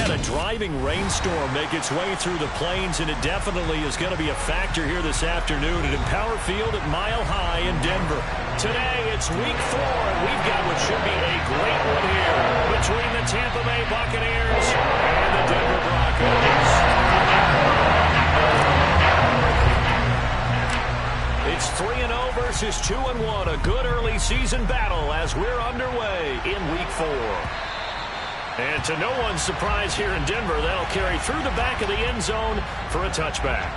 had a driving rainstorm make its way through the plains, and it definitely is going to be a factor here this afternoon at Empower Field at Mile High in Denver. Today, it's Week 4, and we've got what should be a great one here between the Tampa Bay Buccaneers and the Denver Broncos. It's 3-0 versus 2-1, a good early season battle as we're underway in Week 4. And to no one's surprise here in Denver, that'll carry through the back of the end zone for a touchback.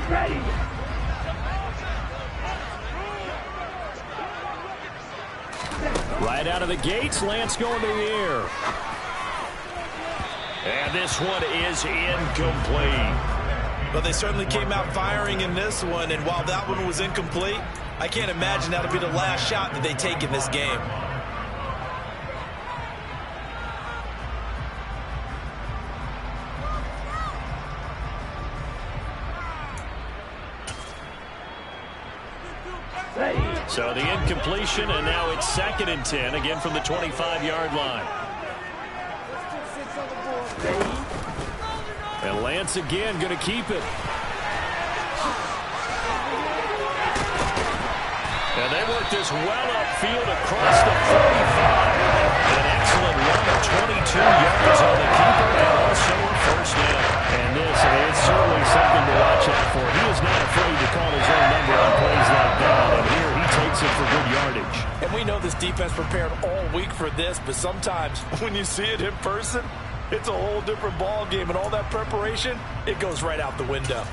Ready. Right out of the gates, Lance going to the air. And this one is incomplete. Well, they certainly came out firing in this one, and while that one was incomplete, I can't imagine that'll be the last shot that they take in this game. So the incompletion, and now it's 2nd and 10, again from the 25-yard line. And Lance again going to keep it. And they work this well upfield across the 45. An excellent run of 22 yards on the keeper and also a first down. And this, it's certainly something to watch out for. He is not afraid to call his own number on plays like that. And here he takes it for good yardage. And we know this defense prepared all week for this, but sometimes when you see it in person, it's a whole different ball game, and all that preparation, it goes right out the window.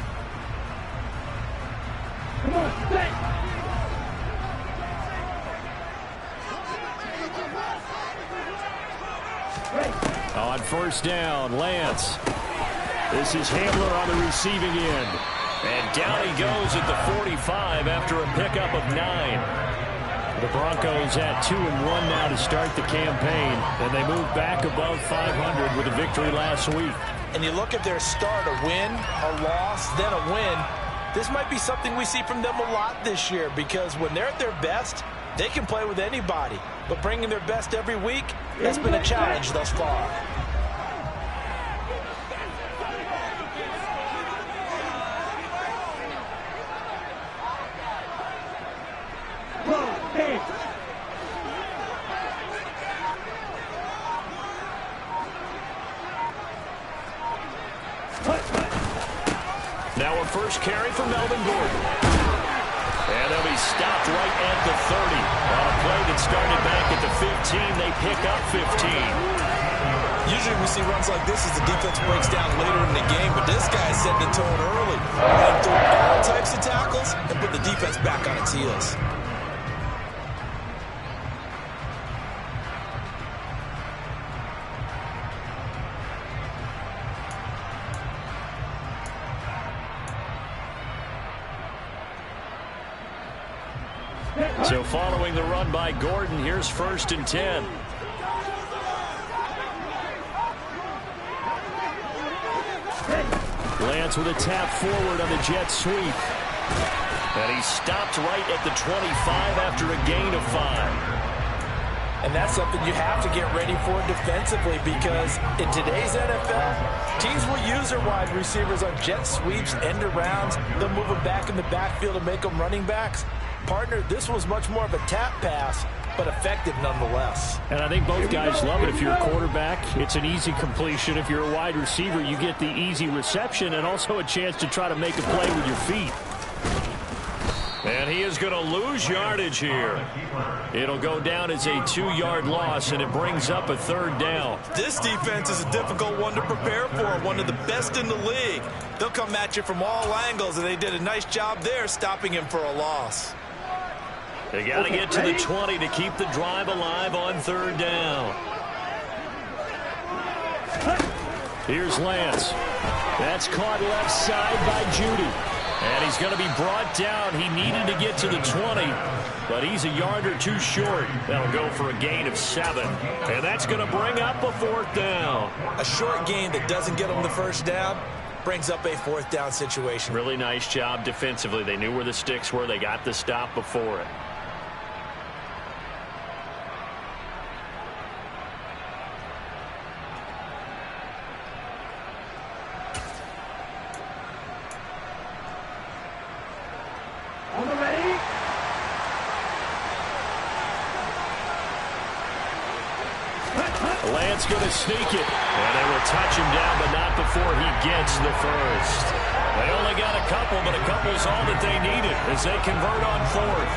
Come on, stay. On first down, Lance. This is Hamler on the receiving end. And down he goes at the 45 after a pickup of 9. The Broncos at 2-1 now to start the campaign, and they move back above 500 with a victory last week. And you look at their start, a win, a loss, then a win. This might be something we see from them a lot this year, because when they're at their best, they can play with anybody. But bringing their best every week has been a challenge thus far. Now a first carry for Melvin Gordon. And they'll be stopped right at the 30. On a play that started back at the 15, they pick up 15. Usually we see runs like this as the defense breaks down later in the game, but this guy is setting the tone early. Running through all types of tackles and put the defense back on its heels. So following the run by Gordon, here's 1st and 10. Lance with a tap forward on the jet sweep. And he's stopped right at the 25 after a gain of 5. And that's something you have to get ready for defensively, because in today's NFL, teams will use their wide receivers on jet sweeps, end arounds. They'll move them back in the backfield and make them running backs. Partner, this was much more of a tap pass, but effective nonetheless. And I think both guys love it. If you're a quarterback, it's an easy completion. If you're a wide receiver, you get the easy reception and also a chance to try to make a play with your feet. And he is going to lose yardage here. It'll go down as a 2-yard loss, and it brings up a 3rd down. This defense is a difficult one to prepare for, one of the best in the league. They'll come at you from all angles, and they did a nice job there stopping him for a loss. They got to get to the 20 to keep the drive alive on 3rd down. Here's Lance. That's caught left side by Judy. And he's going to be brought down. He needed to get to the 20, but he's a yard or 2 short. That'll go for a gain of 7. And that's going to bring up a 4th down. A short gain that doesn't get him the first down, brings up a fourth down situation. Really nice job defensively. They knew where the sticks were. They got the stop before it. On the ready. Lance going to sneak it. And they will touch him down, but not before he gets the first. They only got a couple, but a couple is all that they needed as they convert on fourth.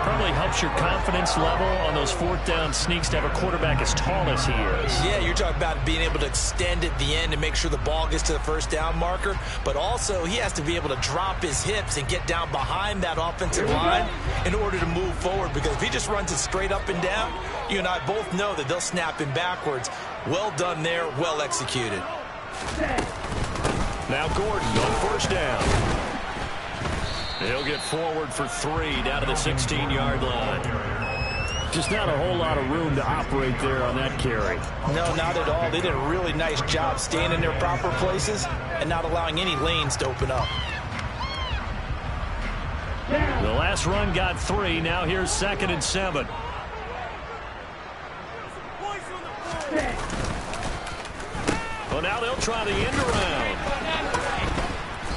Probably helps your confidence level on those fourth down sneaks to have a quarterback as tall as he is. Yeah, you're talking about being able to extend at the end and make sure the ball gets to the first down marker. But also, he has to be able to drop his hips and get down behind that offensive line in order to move forward. Because if he just runs it straight up and down, you and I both know that they'll snap him backwards. Well done there, well executed. Now Gordon on first down. He'll get forward for 3 down to the 16-yard line. Just not a whole lot of room to operate there on that carry. No, not at all. They did a really nice job staying in their proper places and not allowing any lanes to open up. The last run got 3. Now here's 2nd and 7. Well, now they'll try the end around.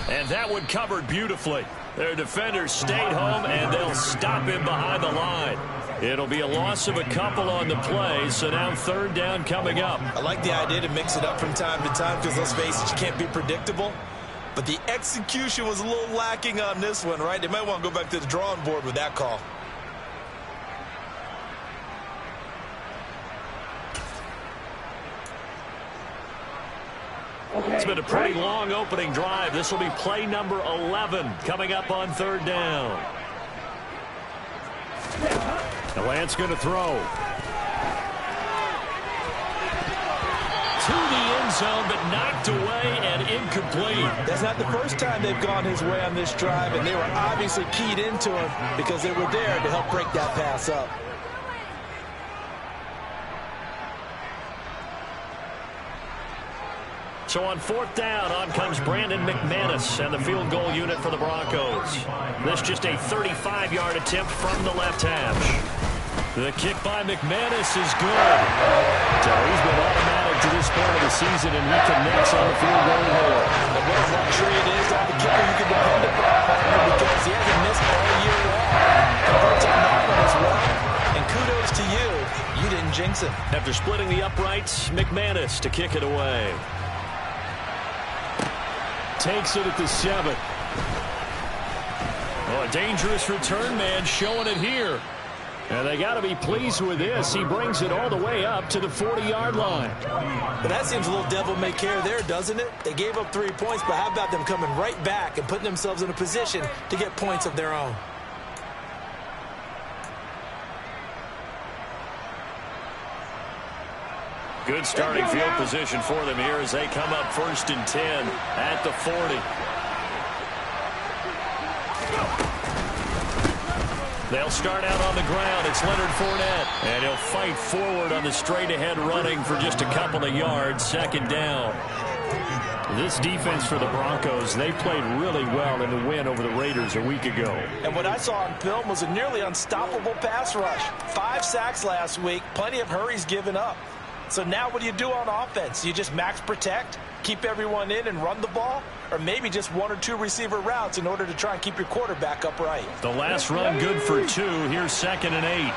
And that one covered beautifully. Their defenders stayed home, and they'll stop him behind the line. It'll be a loss of a couple on the play, so now 3rd down coming up. I like the idea to mix it up from time to time because, let's face it, you can't be predictable. But the execution was a little lacking on this one, right? They might want to go back to the drawing board with that call. It's been a pretty long opening drive. This will be play number 11 coming up on 3rd down. Now Lance going to throw. To the end zone, but knocked away and incomplete. That's not the first time they've gone his way on this drive, and they were obviously keyed into him because they were there to help break that pass up. So on 4th down, on comes Brandon McManus and the field goal unit for the Broncos. This just a 35-yard attempt from the left hash. The kick by McManus is good. So he's been automatic to this point of the season, and he connects on the field goal hole. And what a luxury it is to have a kicker you can depend upon, partner, because he hasn't missed all year long. Converts on that one as well. And kudos to you. You didn't jinx it. After splitting the uprights, McManus to kick it away. Takes it at the 7. Oh, a dangerous return man showing it here. And they got to be pleased with this. He brings it all the way up to the 40-yard line. But that seems a little devil-may-care there, doesn't it? They gave up 3 points, but how about them coming right back and putting themselves in a position to get points of their own? Good starting field position for them here as they come up 1st and 10 at the 40. They'll start out on the ground. It's Leonard Fournette. And he'll fight forward on the straight-ahead running for just a couple of yards. 2nd down. This defense for the Broncos, they played really well in the win over the Raiders a week ago. And what I saw on film was a nearly unstoppable pass rush. 5 sacks last week, plenty of hurries given up. So now what do you do on offense? You just max protect, keep everyone in and run the ball? Or maybe just 1 or 2 receiver routes in order to try and keep your quarterback upright? The last run good for 2. Here's 2nd and 8.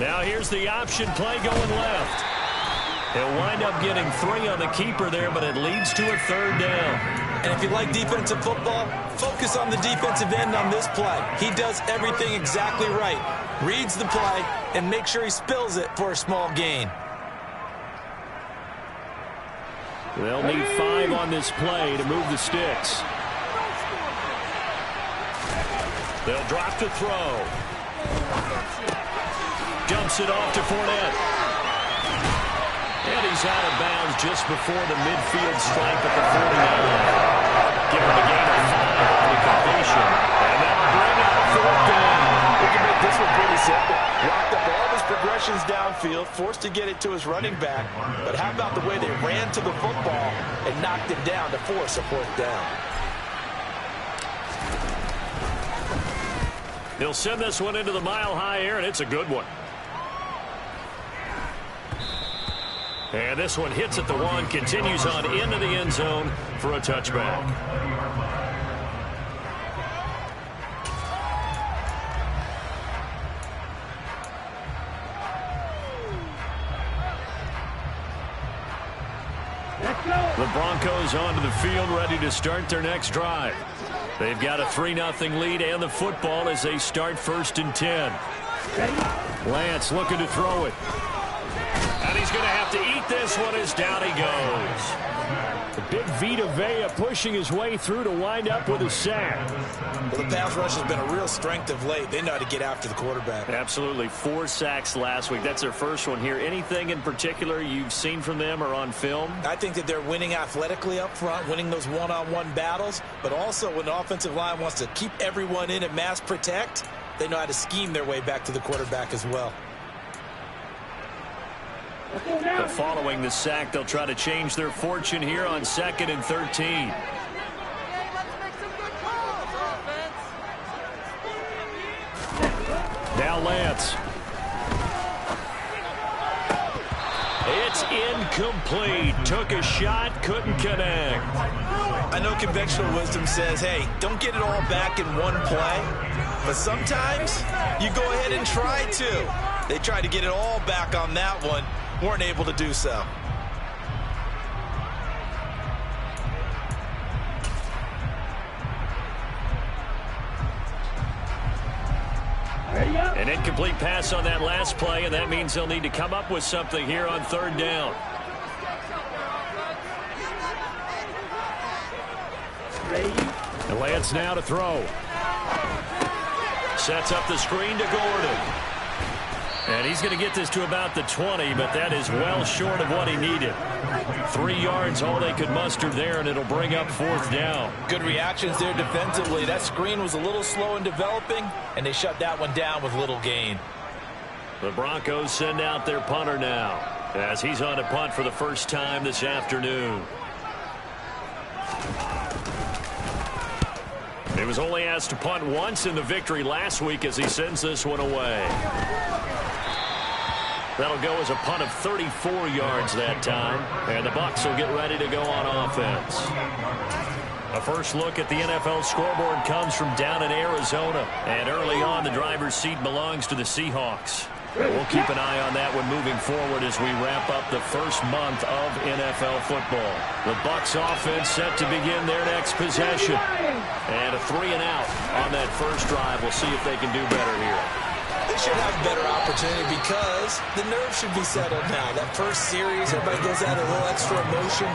Now here's the option play going left. He'll wind up getting 3 on the keeper there, but it leads to a 3rd down. And if you like defensive football, focus on the defensive end on this play. He does everything exactly right. Reads the play and makes sure he spills it for a small gain. They'll need 5 on this play to move the sticks. They'll drop to throw. Dumps it off to Fournette. And he's out of bounds just before the midfield stripe at the 49 line. Give him a gain of 5 on the completion. And that'll bring up 4th down. We can make this one pretty simple. Locked up all his progression options downfield, forced to get it to his running back. But how about the way they ran to the football and knocked him down to force a fourth down? He'll send this one into the mile-high air, and it's a good one. And this one hits at the one, continues on into the end zone for a touchback. The Broncos onto the field, ready to start their next drive. They've got a 3-0 lead and the football as they start 1st and 10. Lance looking to throw it. And he's going to have to eat this one as down he goes. The big Vita Vea pushing his way through to wind up with a sack. Well, the pass rush has been a real strength of late. They know how to get after the quarterback. Absolutely. 4 sacks last week. That's their first one here. Anything in particular you've seen from them or on film? I think that they're winning athletically up front, winning those one-on-one battles, but also when the offensive line wants to keep everyone in and mass protect, they know how to scheme their way back to the quarterback as well. But following the sack, they'll try to change their fortune here on 2nd and 13. Now Lance. It's incomplete. Took a shot, couldn't connect. I know conventional wisdom says, hey, don't get it all back in one play. But sometimes you go ahead and try to. They tried to get it all back on that one. Weren't able to do so. An incomplete pass on that last play, and that means they'll need to come up with something here on 3rd down. And Lance now to throw. Sets up the screen to Gordon. And he's going to get this to about the 20, but that is well short of what he needed. 3 yards, all they could muster there, and it'll bring up 4th down. Good reactions there defensively. That screen was a little slow in developing, and they shut that one down with little gain. The Broncos send out their punter now, as he's on a punt for the first time this afternoon. He was only asked to punt once in the victory last week as he sends this one away. That'll go as a punt of 34 yards that time, and the Bucs will get ready to go on offense. A first look at the NFL scoreboard comes from down in Arizona, and early on the driver's seat belongs to the Seahawks. And we'll keep an eye on that one moving forward as we wrap up the first month of NFL football. The Bucs offense set to begin their next possession. And a 3-and-out on that first drive. We'll see if they can do better here. They should have a better opportunity because the nerves should be settled now. That first series, everybody goes out a little extra emotion.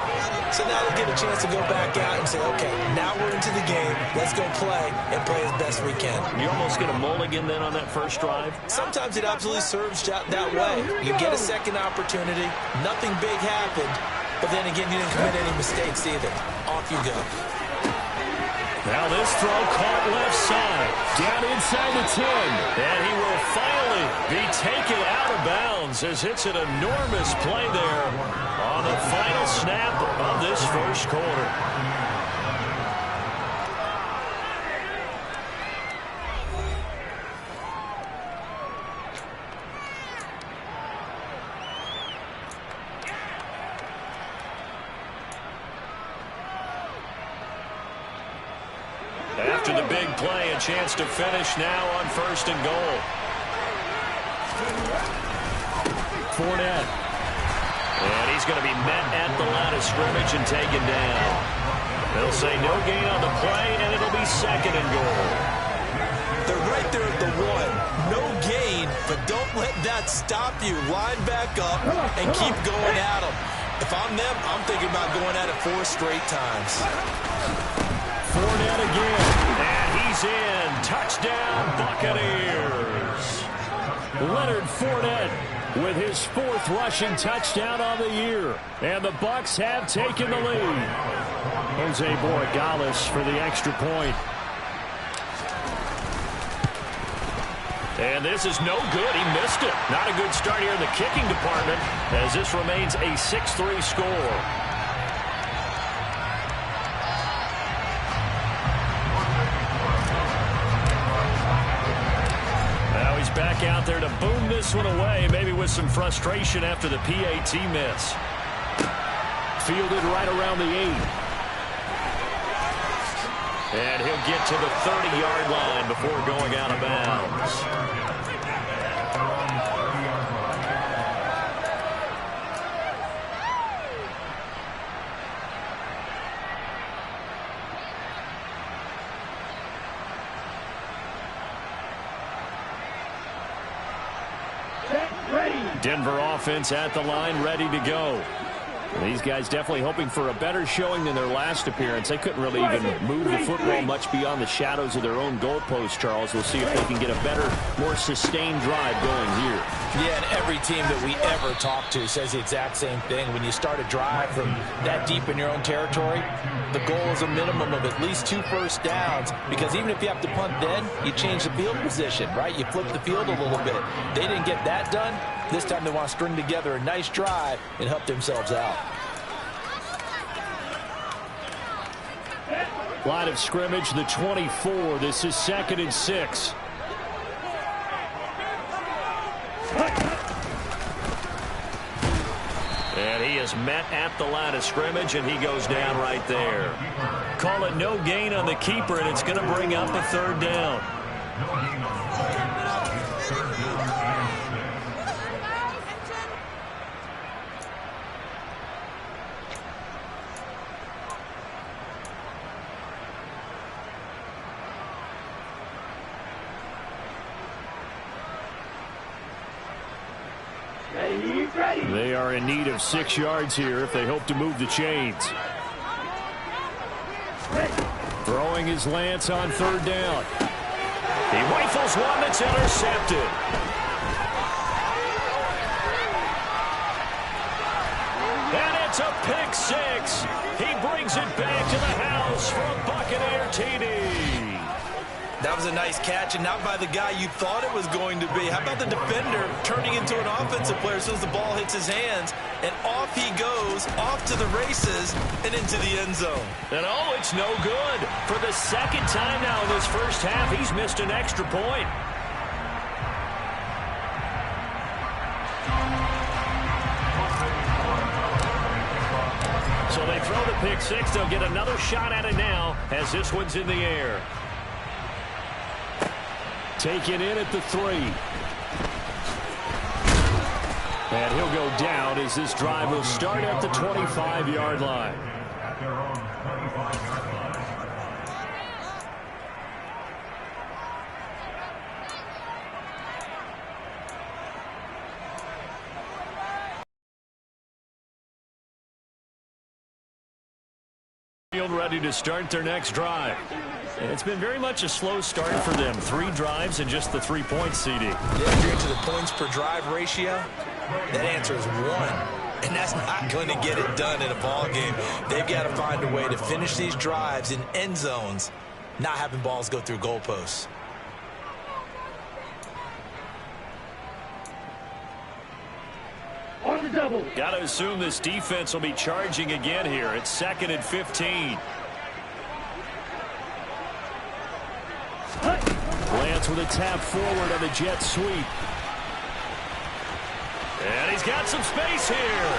So now they'll get a chance to go back out and say, okay, now we're into the game. Let's go play and play as best we can. You almost get a mulligan then on that first drive? Sometimes it absolutely serves that way. You get a second opportunity. Nothing big happened. But then again, you didn't commit any mistakes either. Off you go. Now this throw caught left side. Down inside the 10. And he will finally be taken out of bounds as it's an enormous play there on the final snap of this first quarter. After the big play, a chance to finish now on 1st and goal. Fournette. And he's going to be met at the line of scrimmage and taken down. They'll say no gain on the play, and it'll be 2nd and goal. They're right there at the 1. No gain, but don't let that stop you. Line back up and keep going at them. If I'm them, I'm thinking about going at it 4 straight times. Fournette again, and he's in. Touchdown, Buccaneers. Leonard Fournette with his 4th rushing touchdown on the year. And the Bucs have taken the lead. Jose Borregales for the extra point. And this is no good. He missed it. Not a good start here in the kicking department as this remains a 6-3 score. Now he's back out there to boom this one away, maybe with some frustration after the PAT miss. Fielded right around the 8. And he'll get to the 30-yard line before going out of bounds. Denver offense at the line, ready to go. These guys definitely hoping for a better showing than their last appearance. They couldn't really even move the football much beyond the shadows of their own goalpost, Charles. We'll see if they can get a better, more sustained drive going here. Yeah, and every team that we ever talk to says the exact same thing. When you start a drive from that deep in your own territory, the goal is a minimum of at least 2 first downs, because even if you have to punt then, you change the field position, right? You flip the field a little bit. They didn't get that done. This time they want to string together a nice drive and help themselves out. Line of scrimmage, the 24. This is 2nd and 6. And he is met at the line of scrimmage, and he goes down right there. Call it no gain on the keeper, and it's going to bring up a 3rd down. They are in need of 6 yards here if they hope to move the chains. Throwing his Lance on 3rd down. He rifles one that's intercepted. And it's a pick 6. He brings it back to the house for a Buccaneer TD. That was a nice catch, and not by the guy you thought it was going to be. How about the defender turning into an offensive player as soon as the ball hits his hands, and off he goes, off to the races, and into the end zone. And oh, it's no good. For the 2nd time now in this first half, he's missed an extra point. So they throw the pick 6. They'll get another shot at it now as this one's in the air. Taken in at the 3. And he'll go down as this drive will start at the 25-yard line. Ready to start their next drive. And it's been very much a slow start for them. 3 drives and just the 3 points, CD. Yeah, if you're into the points per drive ratio, that answer is 1. And that's not going to get it done in a ball game. They've got to find a way to finish these drives in end zones, not having balls go through goalposts. On the double. Got to assume this defense will be charging again here. It's 2nd and 15. Lance with a tap forward on the jet sweep. And he's got some space here.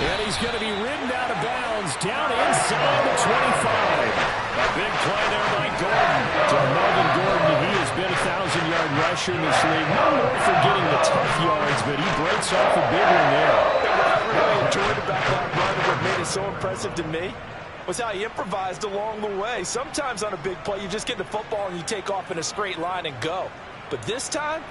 And he's going to be ridden out of bounds down inside the 25. A big play there by Gordon. To Melvin Gordon, he has been a 1,000-yard rusher in this league. Not more for getting the tough yards, but he breaks off a big one there. What I really enjoyed about that run and what made it so impressive to me was how he improvised along the way. Sometimes on a big play, you just get the football and you take off in a straight line and go. But this time,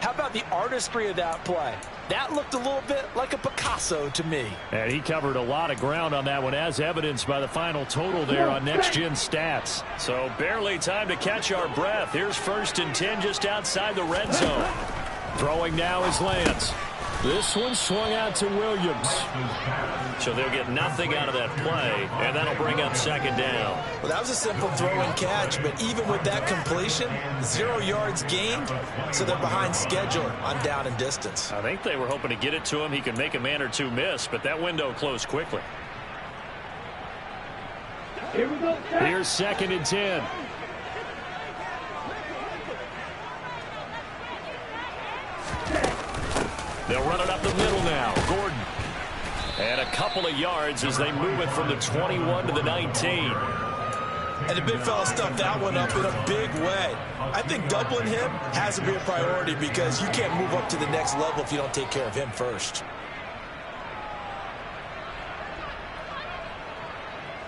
how about the artistry of that play? That looked a little bit like a Picasso to me. And he covered a lot of ground on that one, as evidenced by the final total there on Next Gen Stats. So barely time to catch our breath. Here's 1st and 10 just outside the red zone. Throwing now is Lance. This one swung out to Williams. So they'll get nothing out of that play, and that'll bring up second down. Well, that was a simple throw and catch, but even with that completion, 0 yards gained, so they're behind schedule on down and distance. I think they were hoping to get it to him. He could make a man or two miss, but that window closed quickly. Here we go. Here's 2nd and 10. They'll run it up the middle now. Gordon. And a couple of yards as they move it from the 21 to the 19. And the big fella stuffed that one up in a big way. I think doubling him has to be a priority because you can't move up to the next level if you don't take care of him first.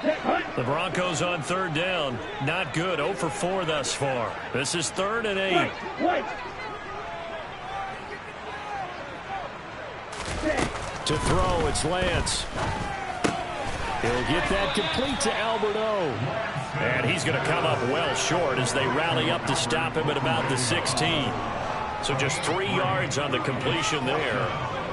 The Broncos on 3rd down. Not good. 0 for 4 thus far. This is 3rd and 8. To throw, it's Lance. He'll get that complete to Alberto. And he's going to come up well short as they rally up to stop him at about the 16. So just 3 yards on the completion there.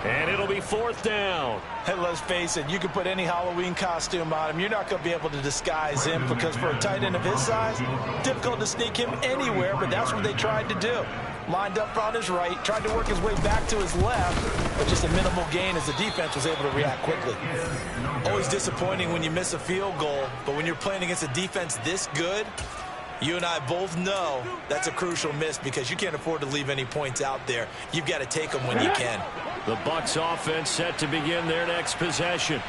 And it'll be 4th down. And let's face it, you can put any Halloween costume on him. You're not going to be able to disguise him because for a tight end of his size, difficult to sneak him anywhere, but that's what they tried to do. Lined up on his right, tried to work his way back to his left, but just a minimal gain as the defense was able to react quickly. Always disappointing when you miss a field goal, but when you're playing against a defense this good, you and I both know that's a crucial miss because you can't afford to leave any points out there. You've got to take them when you can. The Bucs offense set to begin their next possession.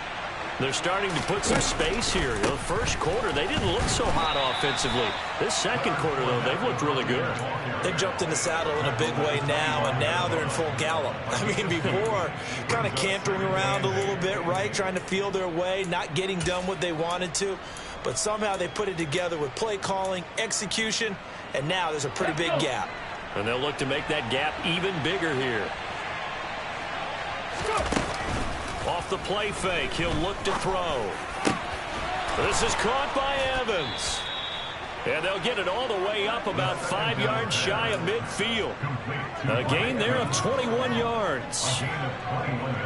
They're starting to put some space here. The first quarter, they didn't look so hot offensively. This second quarter, though, they've looked really good. They've jumped in the saddle in a big way now, and now they're in full gallop. I mean, before, kind of cantering around a little bit, right, trying to feel their way, not getting done what they wanted to. But somehow they put it together with play calling, execution, and now there's a pretty big gap. And they'll look to make that gap even bigger here. Off the play fake, he'll look to throw. This is caught by Evans. And they'll get it all the way up about 5 yards shy of midfield. A gain there of 21 yards.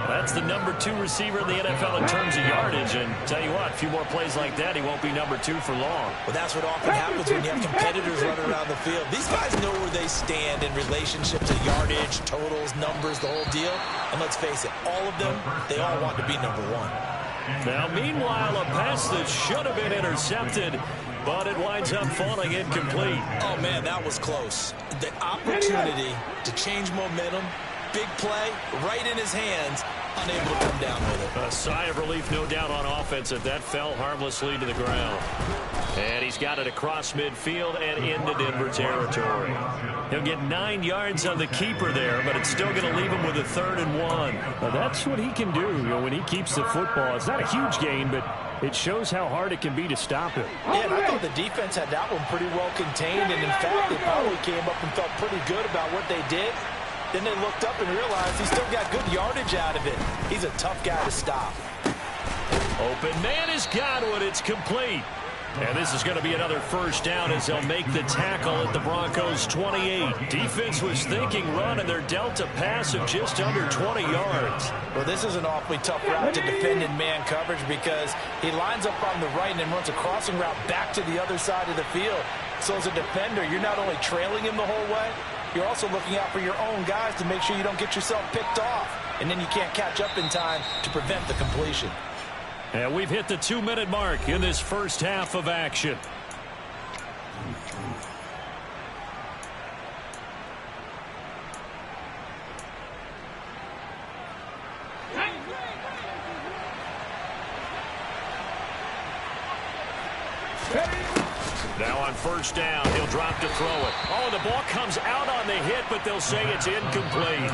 That's the number 2 receiver in the NFL in terms of yardage. And tell you what, a few more plays like that, he won't be number 2 for long. Well, that's what often happens when you have competitors running around the field. These guys know where they stand in relationship to yardage, totals, numbers, the whole deal. And let's face it, all of them, they all want to be number 1. Now, meanwhile, a pass that should have been intercepted, but it winds up falling incomplete. Oh, man, that was close. The opportunity to change momentum, big play, right in his hands, unable to come down with it. A sigh of relief, no doubt, on offense that that fell harmlessly to the ground. And he's got it across midfield and into Denver territory. He'll get 9 yards on the keeper there, but it's still going to leave him with a 3rd and 1. Now, that's what he can do, when he keeps the football. It's not a huge gain, but it shows how hard it can be to stop him. Yeah, and I thought the defense had that one pretty well contained, and in fact, they probably came up and felt pretty good about what they did. Then they looked up and realized he still got good yardage out of it. He's a tough guy to stop. Open man has got one. It's complete. And this is going to be another first down as they'll make the tackle at the Broncos' 28. Defense was thinking run, and they're dealt a pass of just under 20 yards. Well, this is an awfully tough route to defend in man coverage because he lines up on the right and then runs a crossing route back to the other side of the field. So as a defender, you're not only trailing him the whole way, you're also looking out for your own guys to make sure you don't get yourself picked off. And then you can't catch up in time to prevent the completion. And we've hit the 2-minute mark in this first half of action. Now on first down, he'll drop to throw it. Oh, the ball comes out on the hit, but they'll say it's incomplete.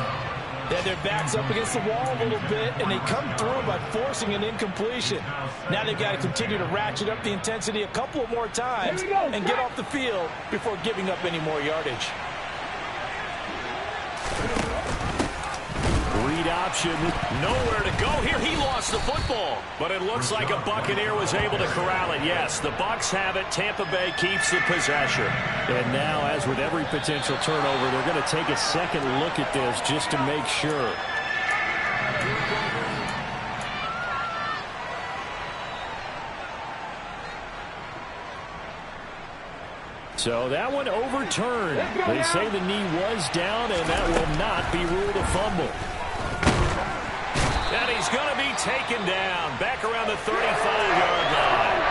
Then their back's up against the wall a little bit, and they come through by forcing an incompletion. Now they've got to continue to ratchet up the intensity a couple of more times and get off the field before giving up any more yardage. Read option, nowhere to go here. He lost the football, but it looks like a Buccaneer was able to corral it. Yes, the Bucs have it. Tampa Bay keeps the possession. And now, as with every potential turnover, they're going to take a second look at this just to make sure. So that one overturned. They say the knee was down, and that will not be ruled a fumble. And he's going to be taken down back around the 35-yard line.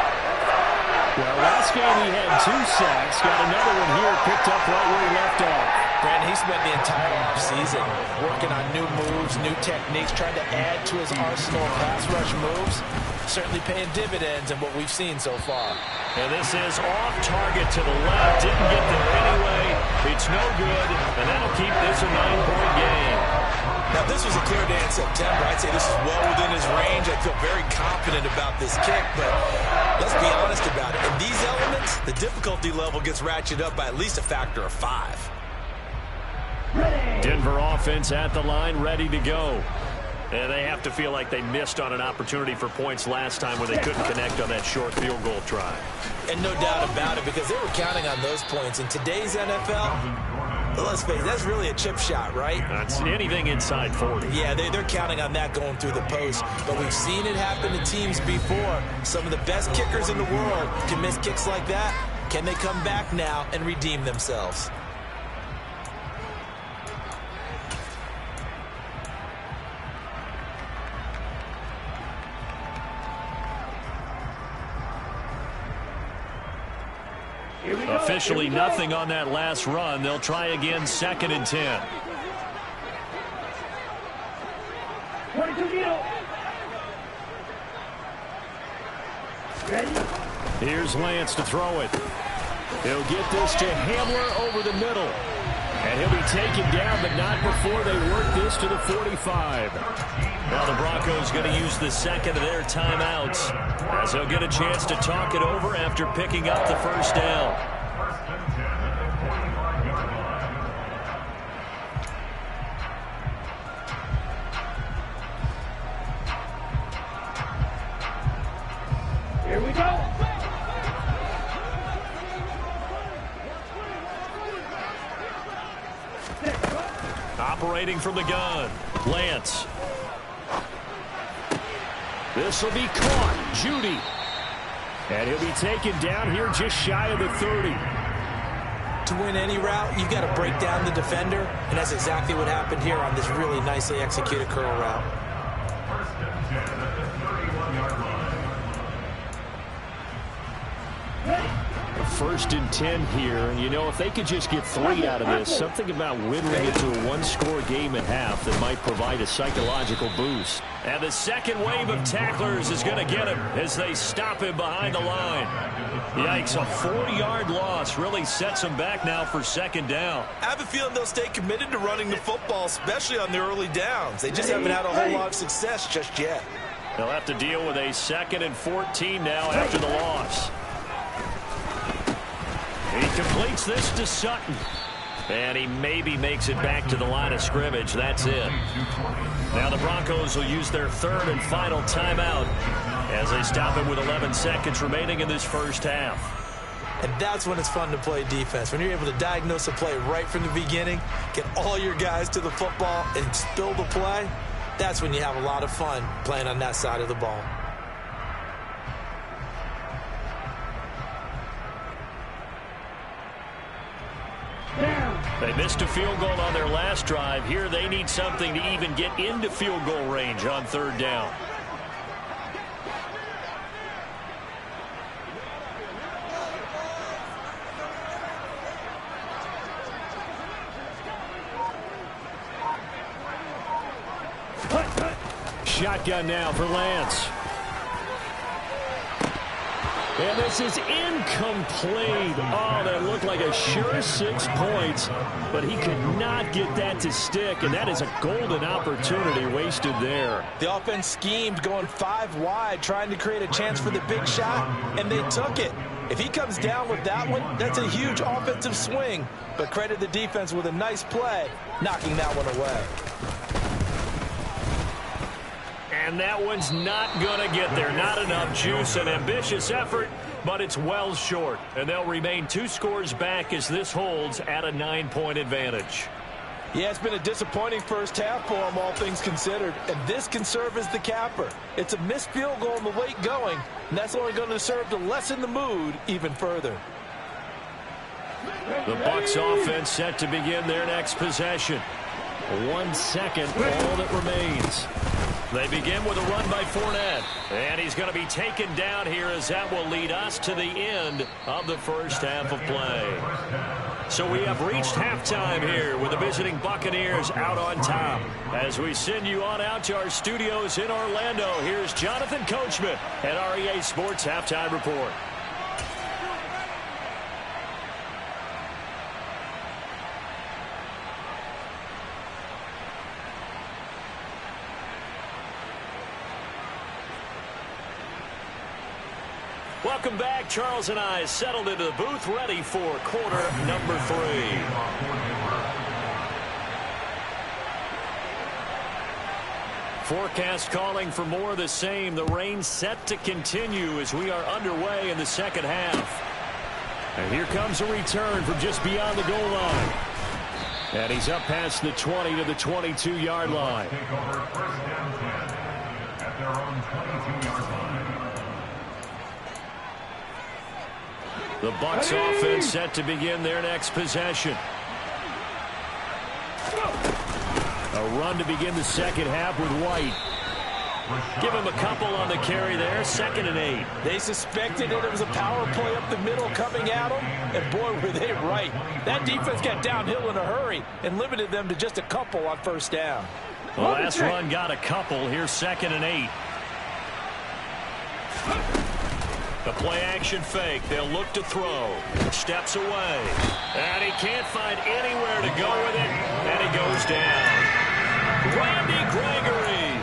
Well, last game he had 2 sacks. Got another one here picked up right where he left off. Brandon, he spent the entire offseason working on new moves, new techniques, trying to add to his arsenal of pass rush moves. Certainly paying dividends in what we've seen so far. And this is off target to the left. Didn't get there anyway. It's no good, and that'll keep this a 9-point game. Now, if this was a clear day in September, I'd say this is well within his range. I feel very confident about this kick, but let's be honest about it. In these elements, the difficulty level gets ratcheted up by at least a factor of 5. Denver offense at the line, ready to go. And they have to feel like they missed on an opportunity for points last time when they couldn't connect on that short field goal try. And no doubt about it, because they were counting on those points. In today's NFL, let's face it, that's really a chip shot, right? That's anything inside 40. Yeah, they're counting on that going through the post. But we've seen it happen to teams before. Some of the best kickers in the world can miss kicks like that. Can they come back now and redeem themselves? Officially nothing on that last run. They'll try again, 2nd and 10. 22 Ready? Here's Lance to throw it. He'll get this to Hamler over the middle. And he'll be taken down, but not before they work this to the 45. Now the Broncos going to use the second of their timeouts, as they'll get a chance to talk it over after picking up the first down. Here we go. Operating from the gun, Lance. This will be caught. Judy. And he'll be taken down here just shy of the 30. To win any route, you've got to break down the defender, and that's exactly what happened here on this really nicely executed curl route. First and 10 here. You know, if they could just get 3 out of this, something about whittling it to a 1-score game at half that might provide a psychological boost. And the second wave of tacklers is going to get him as they stop him behind the line. Yikes, a 40-yard loss really sets them back now for 2nd down. I have a feeling they'll stay committed to running the football, especially on the early downs. They just haven't had a whole lot of success just yet. They'll have to deal with a 2nd and 14 now after the loss. He completes this to Sutton. And he maybe makes it back to the line of scrimmage. That's it. Now the Broncos will use their 3rd and final timeout as they stop him with 11 seconds remaining in this first half. And that's when it's fun to play defense. When you're able to diagnose a play right from the beginning, get all your guys to the football, and spill the play, that's when you have a lot of fun playing on that side of the ball. They missed a field goal on their last drive. Here they need something to even get into field goal range on 3rd down. Shotgun now for Lance. And this is incomplete. Oh, that looked like a sure 6 points, but he could not get that to stick, and that is a golden opportunity wasted there. The offense schemed going 5 wide, trying to create a chance for the big shot, and they took it. If he comes down with that one, that's a huge offensive swing, but credit the defense with a nice play, knocking that one away. And that one's not going to get there. Not enough juice. An ambitious effort, but it's well short. And they'll remain 2 scores back as this holds at a 9-point advantage. Yeah, it's been a disappointing first half for them, all things considered. And this can serve as the capper. It's a missed field goal in the late going, and that's only going to serve to lessen the mood even further. The Bucs offense set to begin their next possession. 1 second, all that remains. They begin with a run by Fournette. And he's going to be taken down here as that will lead us to the end of the first half of play. So we have reached halftime here with the visiting Buccaneers out on top. As we send you on out to our studios in Orlando, here's Jonathan Coachman at REA Sports Halftime Report. Welcome back. Charles and I settled into the booth, ready for quarter number 3. Forecast calling for more of the same. The rain set to continue as we are underway in the second half. And here comes a return from just beyond the goal line. And he's up past the 20 to the 22-yard line. Take over first down 10 at their own 22-yard line. The Bucs offense set to begin their next possession. A run to begin the second half with White. Give him a couple on the carry there. 2nd and 8. They suspected it was a power play up the middle coming at them, and boy, were they right. That defense got downhill in a hurry and limited them to just a couple on first down. The last run got a couple. Here's 2nd and 8. The play-action fake. They'll look to throw. Steps away. And he can't find anywhere to go with it. And he goes down. Randy Gregory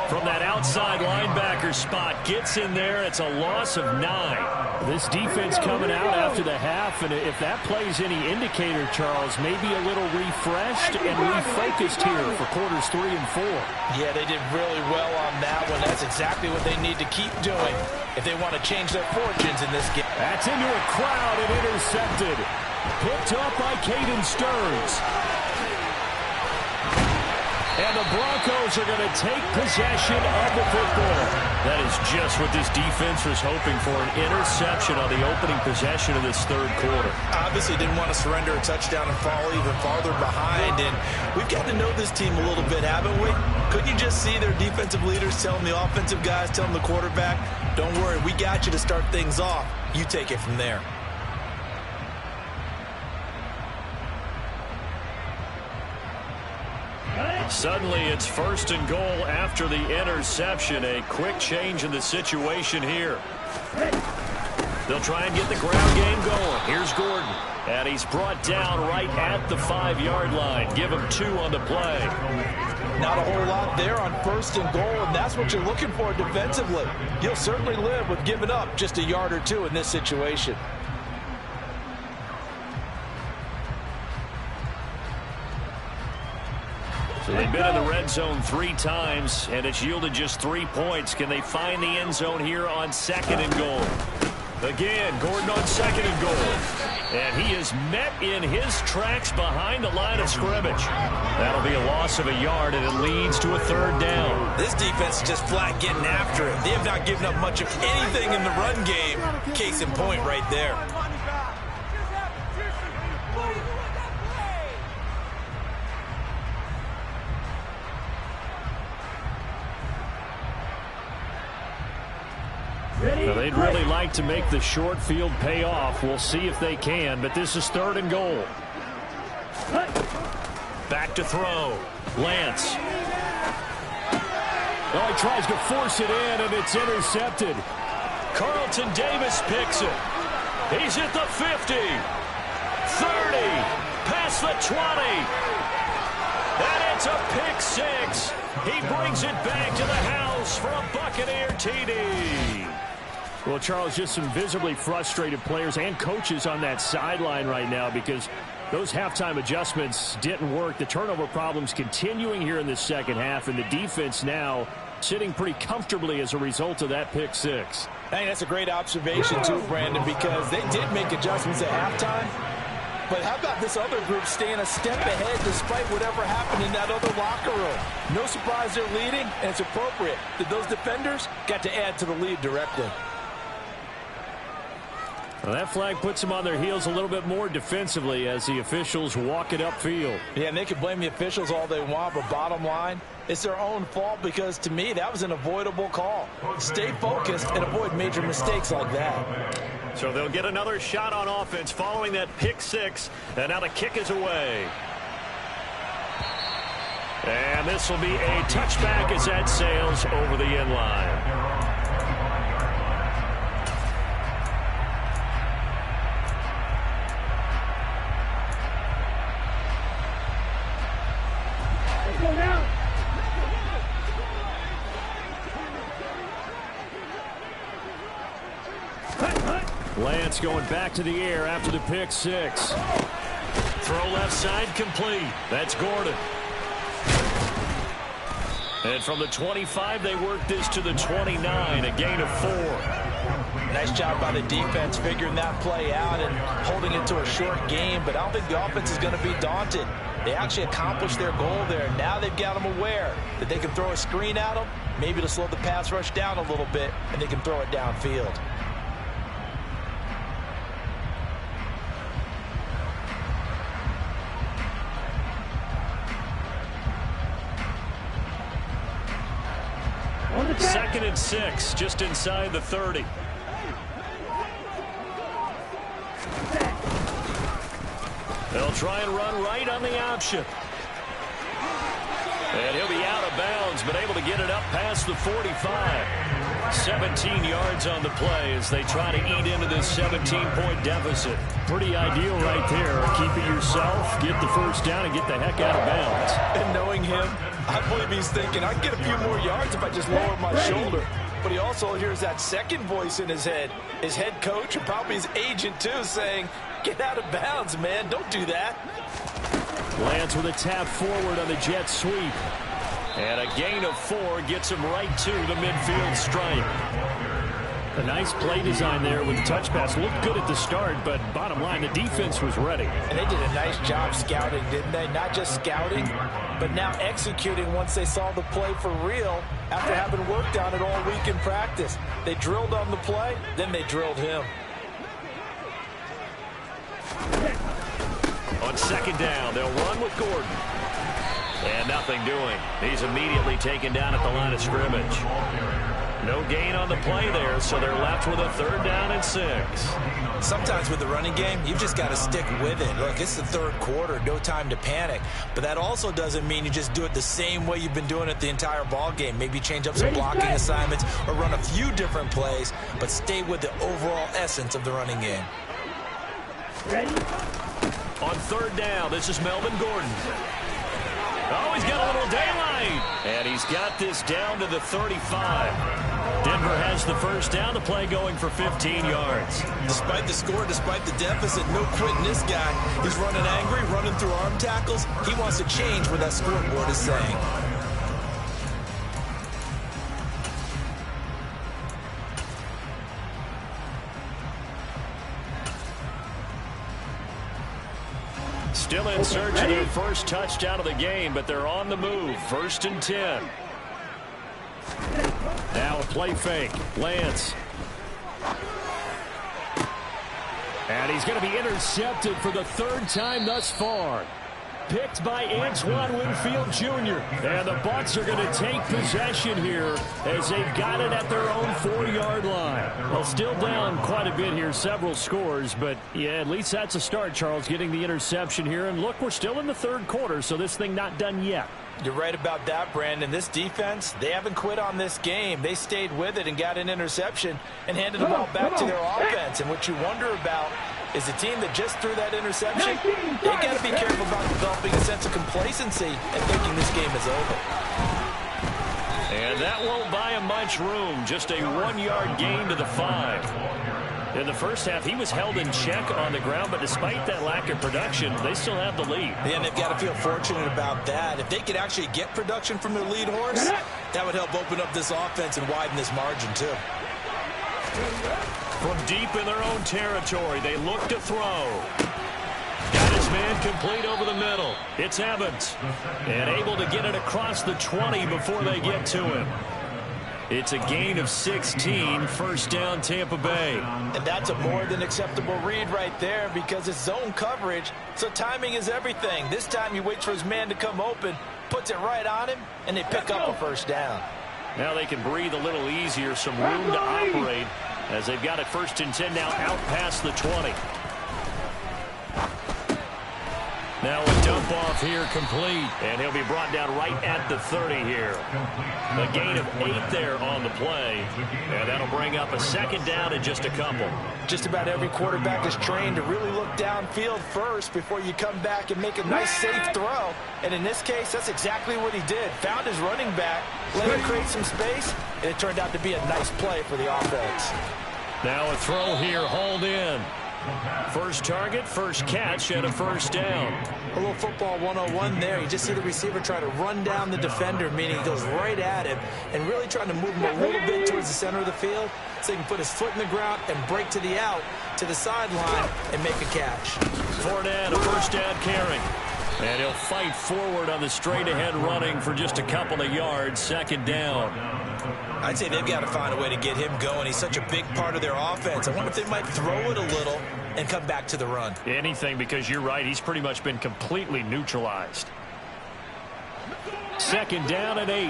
from that outside linebacker spot gets in there. It's a loss of 9. This defense coming out after the half, and if that plays any indicator, Charles, maybe a little refreshed and refocused here for quarters 3 and 4. Yeah, they did really well on that one. That's exactly what they need to keep doing if they want to change their fortunes in this game. That's into a crowd and intercepted. Picked up by Caden Stearns. And the Broncos are going to take possession of the football. That is just what this defense was hoping for, an interception on the opening possession of this third quarter. Obviously didn't want to surrender a touchdown and fall even farther behind. And we've got to know this team a little bit, haven't we? Couldn't you just see their defensive leaders telling the offensive guys, telling the quarterback, don't worry, we got you to start things off. You take it from there. Suddenly it's 1st and goal after the interception. A quick change in the situation here. They'll try and get the ground game going. Here's Gordon. And he's brought down right at the 5-yard line. Give him 2 on the play. Not a whole lot there on 1st and goal, and that's what you're looking for defensively. You'll certainly live with giving up just a yard or 2 in this situation. So they've been in the red zone 3 times, and it's yielded just 3 points. Can they find the end zone here on 2nd and goal? Again, Gordon on 2nd and goal. And he is met in his tracks behind the line of scrimmage. That'll be a loss of a yard, and it leads to a 3rd down. This defense is just flat getting after it. They have not given up much of anything in the run game. Case in point right there. Now, they'd really like to make the short field pay off. We'll see if they can, but this is 3rd and goal. Back to throw. Lance. Oh, he tries to force it in, and it's intercepted. Carlton Davis picks it. He's at the 50. 30. Past the 20. And it's a pick 6. He brings it back to the house for a Buccaneer TD. Well, Charles, just some visibly frustrated players and coaches on that sideline right now because those halftime adjustments didn't work. The turnover problems continuing here in the second half, and the defense now sitting pretty comfortably as a result of that pick 6. Hey, that's a great observation too, Brandon, because they did make adjustments at halftime. But how about this other group staying a step ahead despite whatever happened in that other locker room? No surprise they're leading, and it's appropriate that those defenders got to add to the lead directly. Well, that flag puts them on their heels a little bit more defensively as the officials walk it upfield. Yeah, and they can blame the officials all they want, but bottom line, it's their own fault because, to me, that was an avoidable call. Stay focused and avoid major mistakes like that. So they'll get another shot on offense following that pick six, and now the kick is away. And this will be a touchback as that sails over the end line. Go now. Lance going back to the air after the pick six. Throw left side complete. That's Gordon. And from the 25, they work this to the 29, a gain of 4. Nice job by the defense figuring that play out and holding it to a short game, but I don't think the offense is going to be daunted. They actually accomplished their goal there. Now they've got them aware that they can throw a screen at them, maybe to slow the pass rush down a little bit, and they can throw it downfield. Second and 6, just inside the 30. They'll try and run right on the option. And he'll be out of bounds, but able to get it up past the 45. 17 yards on the play as they try to eat into this 17-point deficit. Pretty ideal right there. Keep it yourself, get the first down, and get the heck out of bounds. And knowing him, I believe he's thinking, I can get a few more yards if I just lower my shoulder. But he also hears that second voice in his head coach and probably his agent too saying, get out of bounds, man. Don't do that. Lance with a tap forward on the jet sweep. And a gain of 4 gets him right to the midfield stripe. A nice play design there with the touch pass. Looked good at the start, but bottom line, the defense was ready. And they did a nice job scouting, didn't they? Not just scouting, but now executing once they saw the play for real after having worked on it all week in practice. They drilled on the play, then they drilled him. On second down, they'll run with Gordon. And nothing doing. He's immediately taken down at the line of scrimmage. No gain on the play there, so they're left with a 3rd down and 6. Sometimes with the running game, you've just got to stick with it. Look, it's the 3rd quarter, no time to panic. But that also doesn't mean you just do it the same way you've been doing it the entire ball game. Maybe change up some blocking assignments or run a few different plays, but stay with the overall essence of the running game. Ready? On 3rd down, this is Melvin Gordon. Oh, he's got a little daylight. And he's got this down to the 35. Denver has the first down, the play going for 15 yards. Despite the score, despite the deficit, no quitting this guy. He's running angry, running through arm tackles. He wants to change what that scoreboard is saying. Still in search of their first touchdown of the game, but they're on the move. 1st and 10. Now a play fake. Lance. And he's going to be intercepted for the 3rd time thus far. Picked by Antoine Winfield Jr. And the Bucs are going to take possession here as they've got it at their own 4-yard line. Well, still down quite a bit here, several scores, but yeah, at least that's a start, Charles, getting the interception here. And look, we're still in the 3rd quarter, so this thing not done yet. You're right about that, Brandon. This defense, they haven't quit on this game. They stayed with it and got an interception and handed the ball back to their offense. And what you wonder about is a team that just threw that interception, they got to be careful about developing a sense of complacency and thinking this game is over. And that won't buy him much room. Just a 1-yard gain to the 5. In the first half, he was held in check on the ground, but despite that lack of production, they still have the lead. And they've got to feel fortunate about that. If they could actually get production from their lead horse, that would help open up this offense and widen this margin too. From deep in their own territory, they look to throw. Got his man complete over the middle. It's Evans. And able to get it across the 20 before they get to him. It's a gain of 16, first down Tampa Bay. And that's a more than acceptable read right there because it's zone coverage, so timing is everything. This time he waits for his man to come open, puts it right on him, and they pick up a first down. Now they can breathe a little easier, some room to operate as they've got it 1st and 10 now out past the 20. Now a dump off here complete, and he'll be brought down right at the 30 here. A gain of 8 there on the play, and that'll bring up a 2nd down and just a couple. Just about every quarterback is trained to really look downfield first before you come back and make a nice safe throw. And in this case, that's exactly what he did. Found his running back, let him create some space, and it turned out to be a nice play for the offense. Now a throw here, hauled in. First target, first catch, and a first down. A little football 101 there. You just see the receiver try to run down the defender, meaning he goes right at him and really trying to move him a little bit towards the center of the field so he can put his foot in the ground and break to the out, to the sideline, and make a catch. 4 down, a first down carry. And he'll fight forward on the straight-ahead running for just a couple of yards, 2nd down. I'd say they've got to find a way to get him going. He's such a big part of their offense. I wonder if they might throw it a little and come back to the run. Anything, because you're right. He's pretty much been completely neutralized. 2nd down and 8.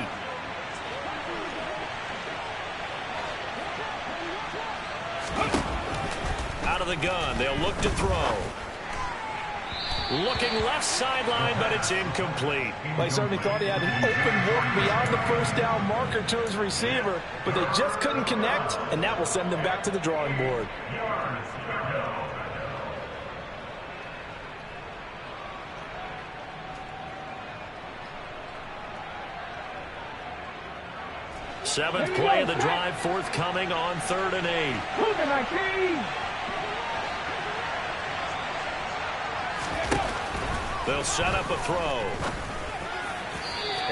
Out of the gun. They'll look to throw. Looking left sideline, but it's incomplete. Well, he certainly thought he had an open look beyond the first down marker to his receiver, but they just couldn't connect, and that will send them back to the drawing board. Seventh play of the drive, forthcoming on 3rd and 8. Moving my key. They'll set up a throw.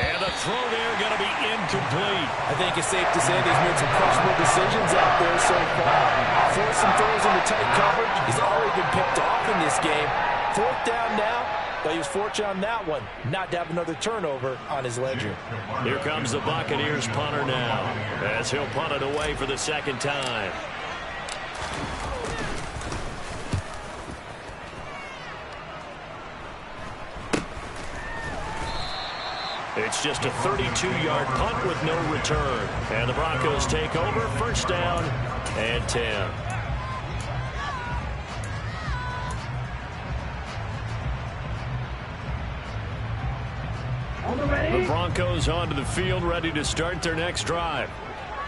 And the throw there going to be incomplete. I think it's safe to say he's made some questionable decisions out there so far. Forced some throws into tight coverage. He's already been picked off in this game. 4th down now, but he was fortunate on that one not to have another turnover on his ledger. Here comes the Buccaneers punter now as he'll punt it away for the 2nd time. It's just a 32-yard punt with no return. And the Broncos take over, 1st down and 10. The Broncos onto the field, ready to start their next drive.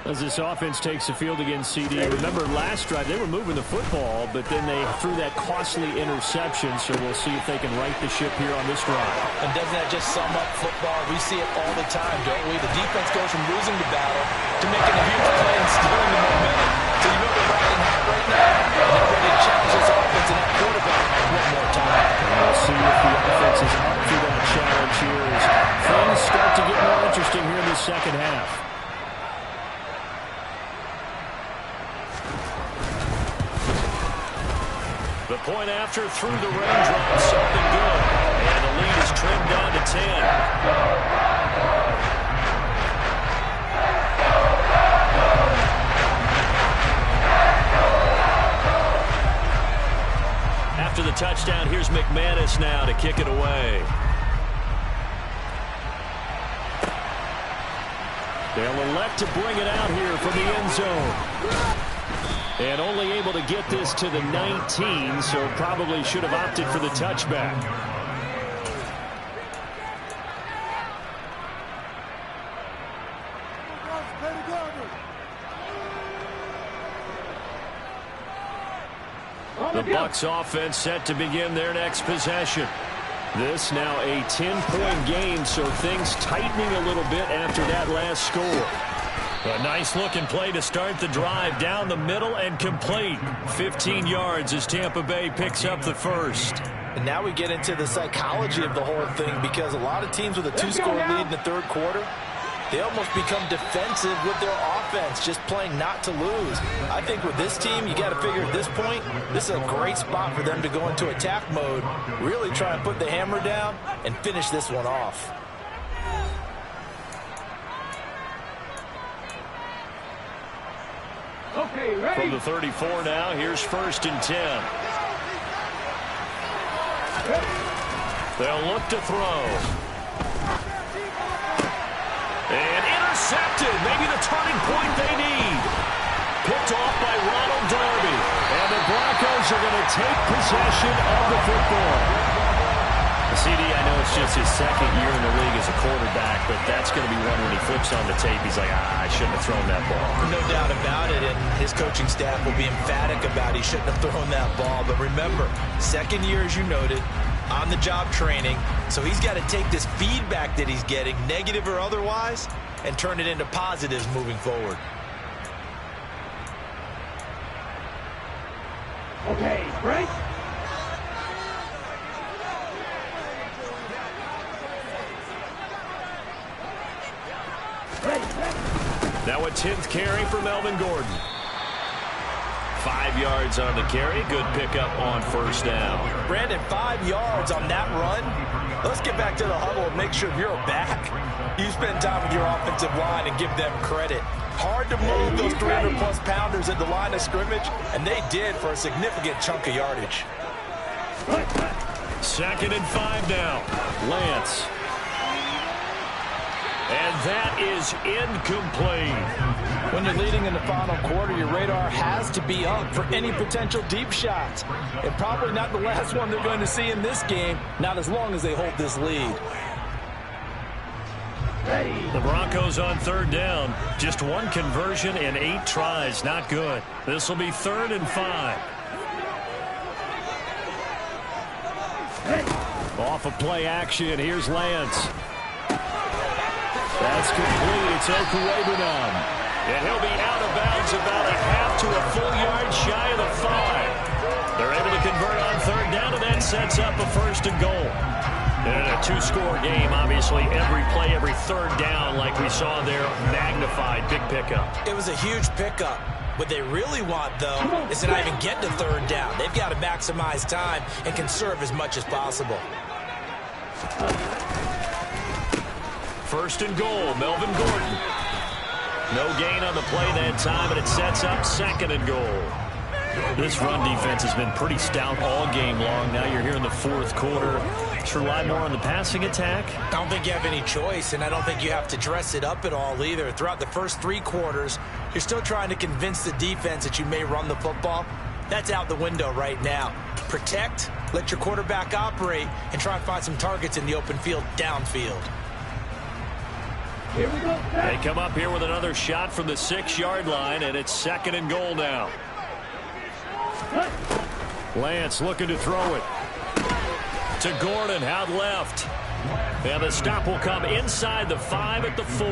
As this offense takes the field against CD. Remember last drive, they were moving the football, but then they threw that costly interception, so we'll see if they can right the ship here on this drive. And doesn't that just sum up football? We see it all the time, don't we? The defense goes from losing the battle to making a huge play and stealing the momentum. So you know they're riding hot right now, and they're ready to challenge this offense and that quarterback one more time. And we'll see if the offense is up for that challenge here as things start to get more interesting here in the 2nd half. The point after through the raindrops, something good. And the lead is trimmed down to 10. After the touchdown, here's McManus now to kick it away. They'll elect to bring it out here from the end zone. And only able to get this to the 19, so probably should have opted for the touchback. The Bucs offense set to begin their next possession. This now a 10-point game, so things tightening a little bit after that last score. A nice-looking play to start the drive down the middle and complete. 15 yards as Tampa Bay picks up the first. And now we get into the psychology of the whole thing because a lot of teams with a 2-score lead in the 3rd quarter, they almost become defensive with their offense, just playing not to lose. I think with this team, you got to figure at this point, this is a great spot for them to go into attack mode, really try and put the hammer down and finish this one off. From the 34 now, here's 1st and 10. They'll look to throw. And intercepted. Maybe the turning point they need. Picked off by Ronald Darby. And the Broncos are going to take possession of the football. CD, I know it's just his 2nd year in the league as a quarterback, but that's going to be one when he flips on the tape. He's like, I shouldn't have thrown that ball. No doubt about it, and his coaching staff will be emphatic about he shouldn't have thrown that ball. But remember, 2nd year, as you noted, on-the-job training, so he's got to take this feedback that he's getting, negative or otherwise, and turn it into positives moving forward. Okay, break. Now a 10th carry for Melvin Gordon. 5 yards on the carry. Good pickup on 1st down. Brandon, 5 yards on that run. Let's get back to the huddle and make sure you're back. You spend time with your offensive line and give them credit. Hard to move those 300-plus pounders at the line of scrimmage, and they did for a significant chunk of yardage. 2nd and 5 now. Lance. And that is incomplete. When you're leading in the final quarter, your radar has to be up for any potential deep shots. And probably not the last one they're going to see in this game, not as long as they hold this lead. The Broncos on 3rd down. Just 1 conversion in 8 tries. Not good. This will be 3rd and 5. Off of play action. Here's Lance. That's complete. It's Okurebunom. And he'll be out of bounds about a half to a full yard shy of the 5. They're able to convert on 3rd down, and that sets up a 1st and goal. And in a 2-score game, obviously, every play, every 3rd down, like we saw there, magnified. Big pickup. It was a huge pickup. What they really want, though, is to not even get to 3rd down. They've got to maximize time and conserve as much as possible. 1st and goal, Melvin Gordon. No gain on the play that time, and it sets up 2nd and goal. This run defense has been pretty stout all game long. Now you're here in the 4th quarter. Should rely more on the passing attack? I don't think you have any choice, and I don't think you have to dress it up at all either. Throughout the first 3 quarters, you're still trying to convince the defense that you may run the football. That's out the window right now. Protect, let your quarterback operate, and try and find some targets in the open field downfield. Here we go. They come up here with another shot from the 6-yard line, and it's 2nd and goal now. Lance looking to throw it to Gordon out left. And the stop will come inside the 5 at the 4.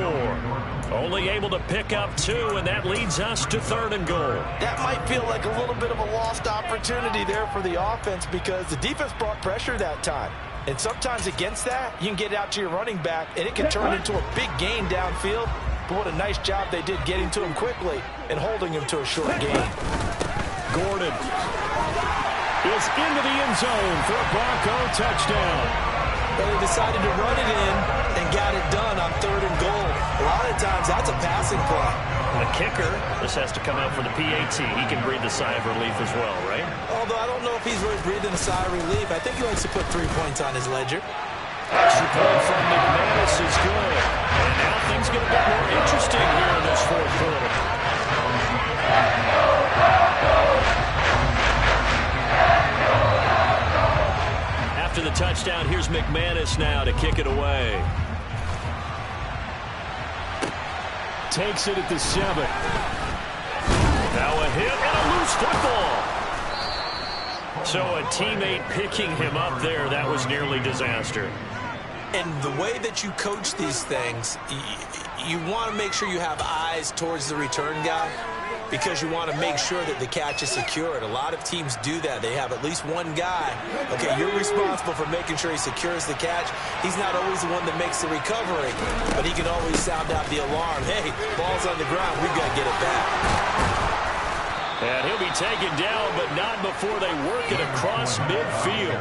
Only able to pick up 2, and that leads us to 3rd and goal. That might feel like a little bit of a lost opportunity there for the offense because the defense brought pressure that time. And sometimes against that, you can get out to your running back, and it can turn into a big gain downfield. But what a nice job they did getting to him quickly and holding him to a short gain. Gordon is into the end zone for a Bronco touchdown. Well, they decided to run it in and got it done on 3rd and goal. A lot of times, that's a passing play. The kicker, this has to come out for the PAT. He can breathe a sigh of relief as well, right? Although I don't know if he's really breathing a sigh of relief. I think he likes to put 3 points on his ledger. Extra point from McManus is good. And now things get a bit more interesting here in this 4th quarter. After the touchdown, here's McManus now to kick it away. Takes it at the 7. Now a hit and a loose football. So a teammate picking him up there, that was nearly disaster. And the way that you coach these things, you want to make sure you have eyes towards the return guy because you want to make sure that the catch is secured. A lot of teams do that. They have at least one guy. Okay, you're responsible for making sure he secures the catch. He's not always the one that makes the recovery, but he can always sound out the alarm. Hey, ball's on the ground. We've got to get it back. And he'll be taken down, but not before they work it across midfield.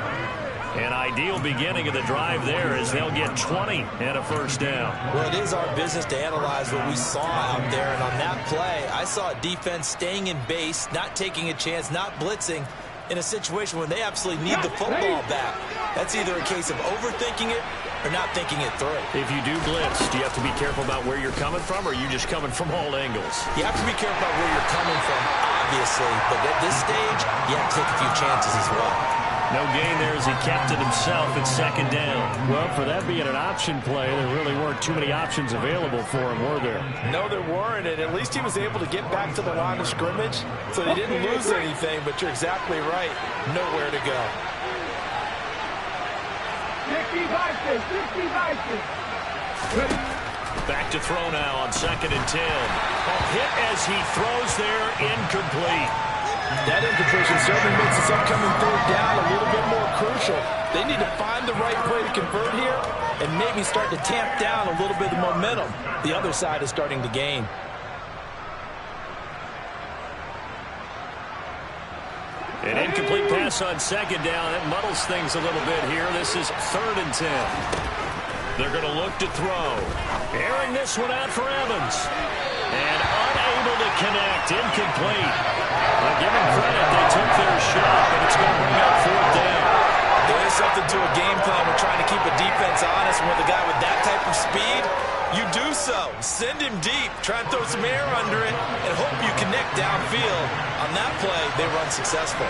An ideal beginning of the drive there as they'll get 20 and a first down. Well, it is our business to analyze what we saw out there. And on that play, I saw a defense staying in base, not taking a chance, not blitzing in a situation where they absolutely need the football back. That's either a case of overthinking it or not thinking it through. If you do blitz, do you have to be careful about where you're coming from, or are you just coming from all angles? You have to be careful about where you're coming from, obviously. But at this stage, you have to take a few chances as well. No gain there as he kept it himself at second down. Well, for that being an option play, there really weren't too many options available for him, were there? No, there weren't, and at least he was able to get back to the line of scrimmage, so he didn't lose anything, but you're exactly right. Nowhere to go. 60 Back to throw now on 2nd and 10. A hit as he throws there, incomplete. That incompletion certainly makes this upcoming third down a little bit more crucial. They need to find the right play to convert here and maybe start to tamp down a little bit of momentum. The other side is starting to gain. An incomplete pass on 2nd down. That muddles things a little bit here. This is 3rd and 10. They're going to look to throw. Airing this one out for Evans. And unable to connect. Incomplete. Well, give them credit. They took their shot, but it's going to bring up 4th down. There is something to a game plan when trying to keep a defense honest. With a guy with that type of speed, you do so. Send him deep. Try and throw some air under it and hope you connect downfield. On that play, they run successful.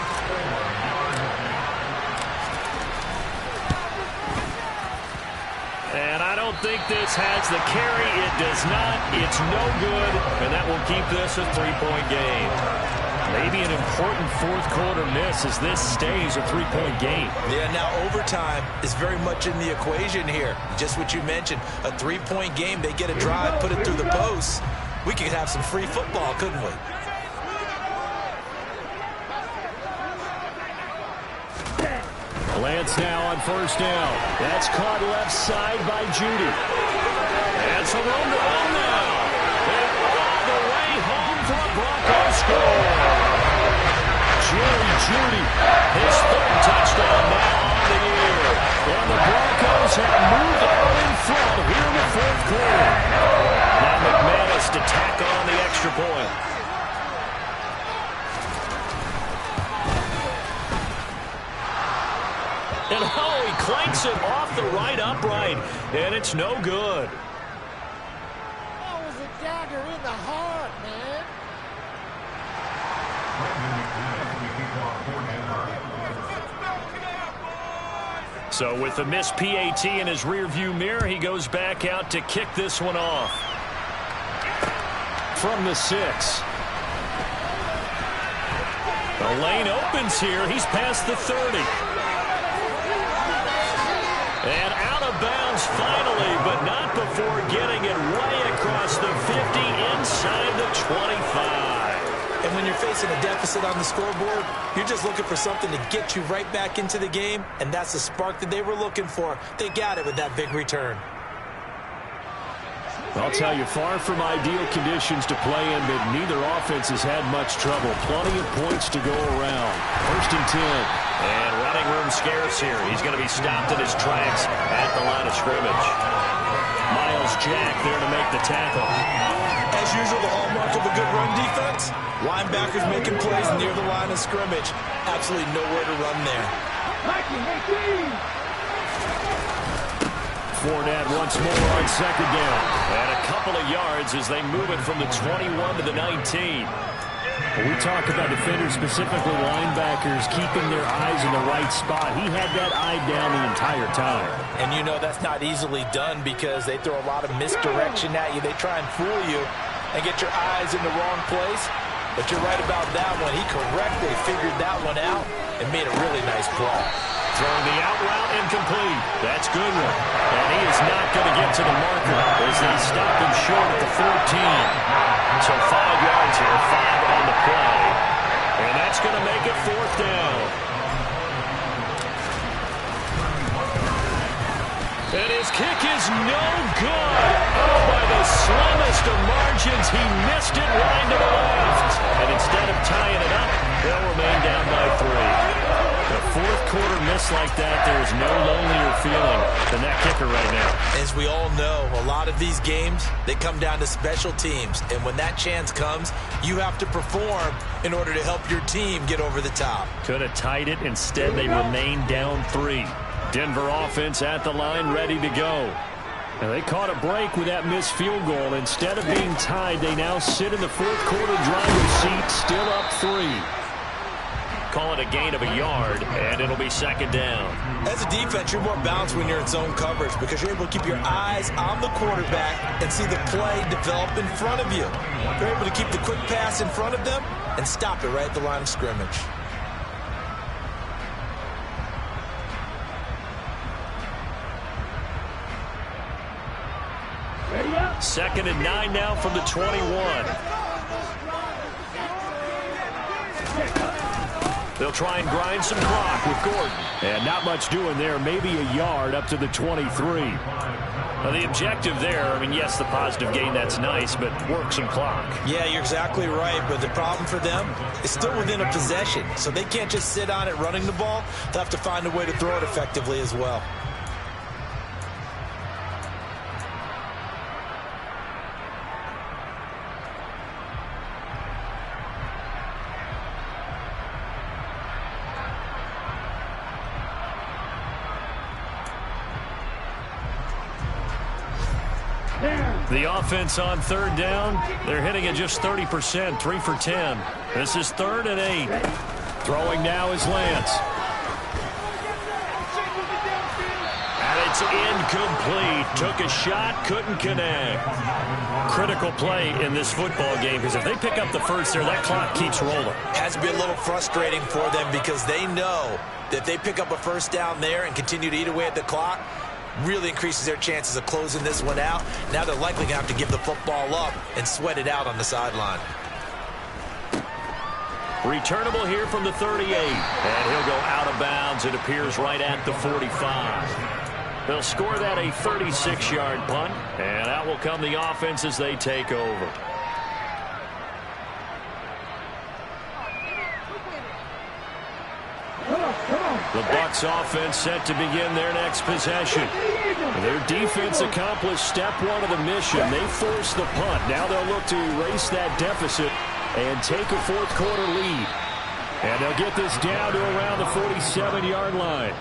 And I don't think this has the carry. It does not. It's no good. And that will keep this a 3-point game. Maybe an important fourth-quarter miss as this stays a 3-point game. Yeah, now overtime is very much in the equation here. Just what you mentioned, a 3-point game. They get a drive, put it through the post. We could have some free football, couldn't we? Lance now on 1st down. That's caught left side by Judy. And some room to run now. And all the way home for a Broncos score. Jerry Judy, his 3rd touchdown now on the year. And the Broncos have moved on in front here in the 4th quarter. Now McManus to tack on the extra point. And oh, he clanks it off the right upright, and it's no good. That was a dagger in the heart, man. So with the missed PAT in his rearview mirror, he goes back out to kick this one off. From the 6. The lane opens here. He's past the 30. And out of bounds finally, but not before getting it way across the 50 inside the 25. And when you're facing a deficit on the scoreboard, you're just looking for something to get you right back into the game, and that's the spark that they were looking for. They got it with that big return. I'll tell you, far from ideal conditions to play in, but neither offense has had much trouble. Plenty of points to go around. 1st and 10. And running room scarce here. He's going to be stopped in his tracks at the line of scrimmage. Miles Jack there to make the tackle. As usual, the hallmark of a good run defense, linebackers making plays near the line of scrimmage. Absolutely nowhere to run there. Fournette once more on 2nd down. And a couple of yards as they move it from the 21 to the 19. When we talk about defenders, specifically linebackers, keeping their eyes in the right spot. He had that eye down the entire time. And you know that's not easily done because they throw a lot of misdirection at you. They try and fool you and get your eyes in the wrong place. But you're right about that one. He correctly figured that one out and made a really nice play. Throwing the out route incomplete. That's Goodwin. And he is not going to get to the marker as they stop him short at the 14. So 5 yards here, 5 on the play. And that's going to make it 4th down. And his kick is no good. Oh, by the slimmest of margins, he missed it right to the left. And instead of tying it up, they'll remain down by 3. The 4th quarter just like that, there's no lonelier feeling than that kicker right now. As we all know, a lot of these games, they come down to special teams. And when that chance comes, you have to perform in order to help your team get over the top. Could have tied it. Instead, they remain down 3. Denver offense at the line, ready to go. And they caught a break with that missed field goal. Instead of being tied, they now sit in the fourth quarter driver's seat, still up 3. Call it a gain of a yard, and it'll be second down. As a defense, you're more balanced when you're in zone coverage because you're able to keep your eyes on the quarterback and see the play develop in front of you. You're able to keep the quick pass in front of them and stop it right at the line of scrimmage. Second and 9 now from the 21. They'll try and grind some clock with Gordon. And not much doing there. Maybe a yard up to the 23. Now the objective there, I mean, yes, the positive gain, that's nice, but work some clock. Yeah, you're exactly right. But the problem for them is still within a possession. So they can't just sit on it running the ball. They'll have to find a way to throw it effectively as well. The offense on third down, they're hitting at just 30%, 3 for 10. This is 3rd and 8. Throwing now is Lance. And it's incomplete. Took a shot, couldn't connect. Critical play in this football game because if they pick up the first there, that clock keeps rolling. Has to be a little frustrating for them because they know that if they pick up a first down there and continue to eat away at the clock, really increases their chances of closing this one out. Now they're likely going to have to give the football up and sweat it out on the sideline. Returnable here from the 38. And he'll go out of bounds. It appears right at the 45. They'll score that a 36-yard punt. And out will come the offense as they take over. The Bucs offense set to begin their next possession. Their defense accomplished step 1 of the mission. They forced the punt. Now they'll look to erase that deficit and take a fourth quarter lead. And they'll get this down to around the 47-yard line.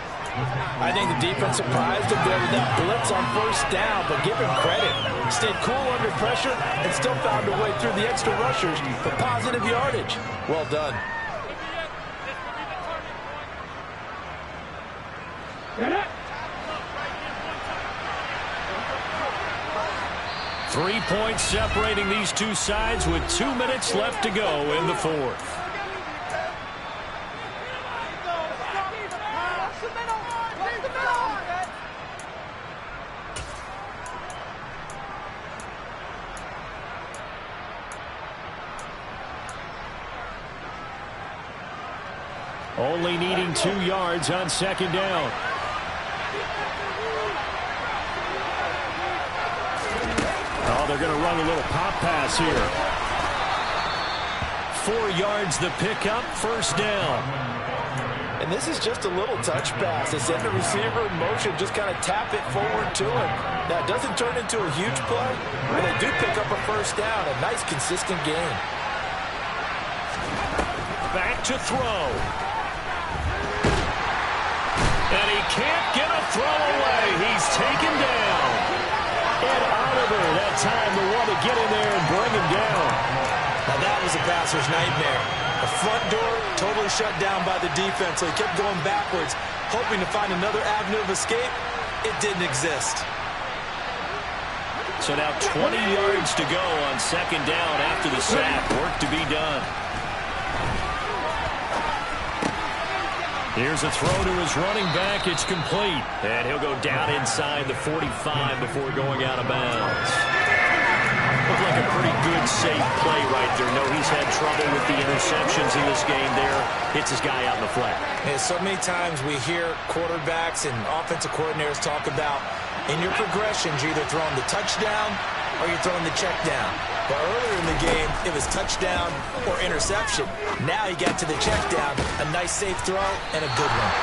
I think the defense surprised them there with that blitz on first down, but give him credit. Stayed cool under pressure and still found a way through the extra rushers for positive yardage. Well done. Get it. 3 points separating these two sides with 2 minutes left to go in the fourth. Only needing 2 yards on second down. Oh, they're going to run a little pop pass here. 4 yards the pickup, first down. And this is just a little touch pass. They send the receiver in motion, just kind of tap it forward to him. Now, it doesn't turn into a huge play, but they do pick up a first down. A nice, consistent gain. Back to throw. And he can't get a throw away. He's taken down. And Oliver, that time the one to get in there and bring him down. Now that was a passer's nightmare. The front door totally shut down by the defense, so he kept going backwards, hoping to find another avenue of escape. It didn't exist. So now 20 yards to go on second down after the sack. Work to be done. Here's a throw to his running back. It's complete. And he'll go down inside the 45 before going out of bounds. Looked like a pretty good, safe play right there. No, he's had trouble with the interceptions in this game there. Hits his guy out in the flat. And so many times we hear quarterbacks and offensive coordinators talk about in your progressions, you're either throwing the touchdown or you're throwing the check down. But earlier in the game, it was touchdown or interception. Now he got to the check down, a nice safe throw, and a good one.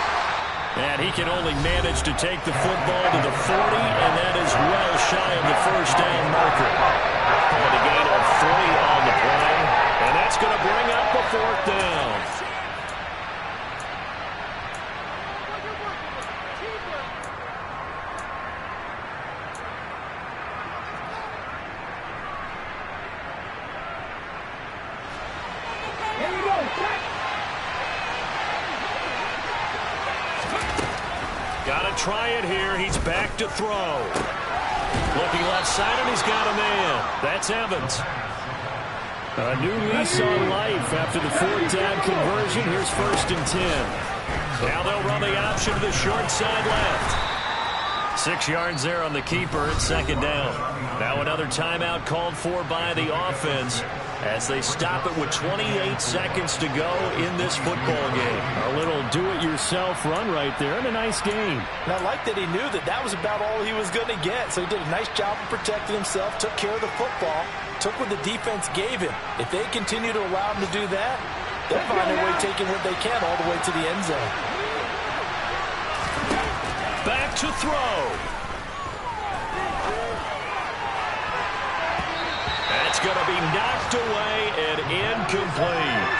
And he can only manage to take the football to the 40, and that is well shy of the first down marker. And a gain of 3 on the play, and that's going to bring up a 4th down. Try it here. He's back to throw. Looking left side, and he's got a man. That's Evans. A new lease on life after the 4th down conversion. Here's 1st and 10. Now they'll run the option to the short side left. 6 yards there on the keeper at 2nd down. Now another timeout called for by the offense as they stop it with 28 seconds to go in this football game. A little do-it-yourself run right there, and a nice game. And I like that he knew that that was about all he was going to get. So he did a nice job of protecting himself, took care of the football, took what the defense gave him. If they continue to allow him to do that, they'll find their way taking what they can all the way to the end zone. Back to throw. That's going to be knocked away and incomplete.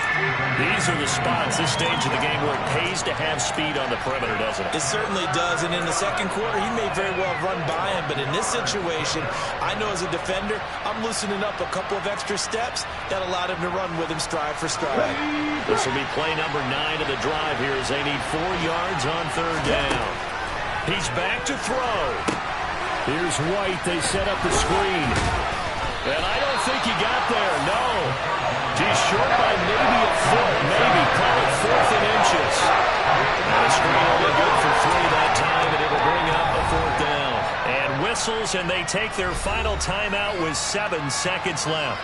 These are the spots, this stage of the game, where it pays to have speed on the perimeter, doesn't it? It certainly does, and in the second quarter, he may very well run by him, but in this situation, I know as a defender, I'm loosening up a couple of extra steps that allowed him to run with him stride for stride. This will be play number 9 of the drive here as they need 4 yards on 3rd down. He's back to throw. Here's White. They set up the screen. And I don't think he got there, no. He's short by maybe a foot, maybe. Call it 4th and inches. And a screen only good for 3 that time, and it'll bring up a 4th down. And whistles, and they take their final timeout with 7 seconds left.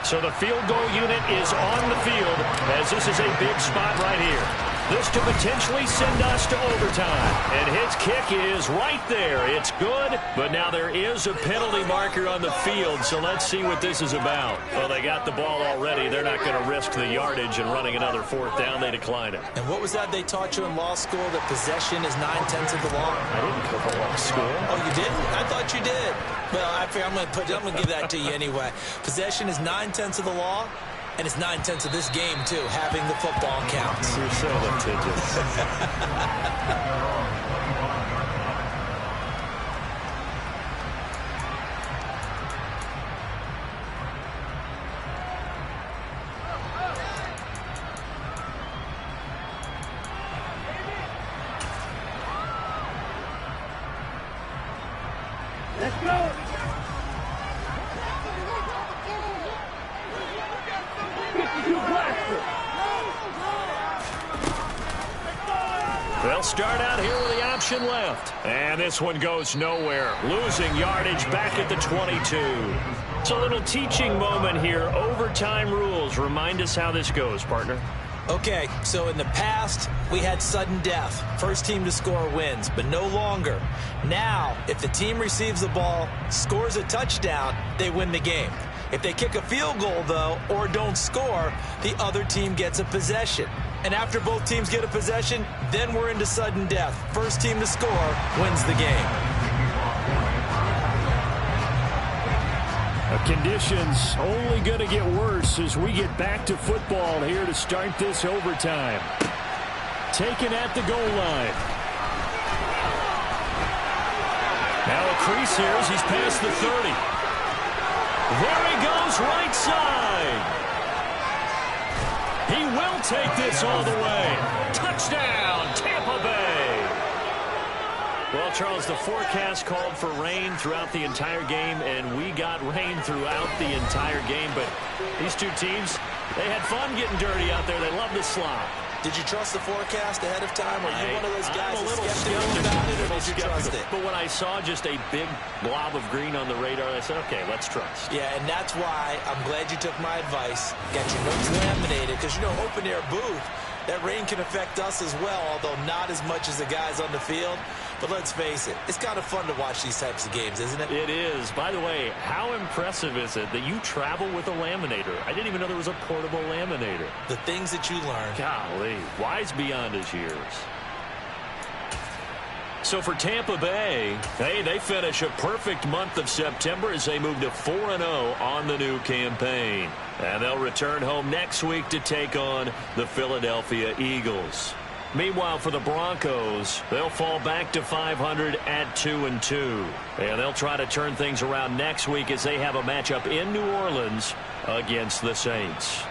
So the field goal unit is on the field as this is a big spot right here. This to potentially send us to overtime. And his kick is right there. It's good, but now there is a penalty marker on the field, so let's see what this is about. Well, they got the ball already. They're not going to risk the yardage and running another 4th down. They declined it. And what was that they taught you in law school, that possession is 9/10 of the law? I didn't go to law school. Oh, you didn't? I thought you did. Well, I figure I'm going to give that to you anyway. Possession is 9/10 of the law. And it's 9/10 of this game, too. Having the football counts. You're so litigious. Let's go. They'll start out here with the option left. And this one goes nowhere. Losing yardage back at the 22. It's a little teaching moment here. Overtime rules. Remind us how this goes, partner. Okay, so in the past, we had sudden death. First team to score wins, but no longer. Now, if the team receives the ball, scores a touchdown, they win the game. If they kick a field goal, though, or don't score, the other team gets a possession. And after both teams get a possession, then we're into sudden death. First team to score wins the game. Conditions only going to get worse as we get back to football here to start this overtime. Taken at the goal line. Now a crease here as he's past the 30. There he goes, right side. He will take this all the way. Touchdown, Tampa Bay. Well, Charles, the forecast called for rain throughout the entire game, and we got rain throughout the entire game. But these two teams, they had fun getting dirty out there. They love the slop. Did you trust the forecast ahead of time? Or are you one of those guys that's skeptical about it, or did you trust it? But when I saw just a big blob of green on the radar, I said, okay, let's trust. Yeah, and that's why I'm glad you took my advice. Got your notes laminated, because, you know, open-air booth, that rain can affect us as well, although not as much as the guys on the field. But let's face it, it's kind of fun to watch these types of games, isn't it? It is. By the way, how impressive is it that you travel with a laminator? I didn't even know there was a portable laminator. The things that you learn. Golly, wise beyond his years. So for Tampa Bay, hey, they finish a perfect month of September as they move to 4-0 on the new campaign. And they'll return home next week to take on the Philadelphia Eagles. Meanwhile, for the Broncos, they'll fall back to 500 at 2-2. And they'll try to turn things around next week as they have a matchup in New Orleans against the Saints.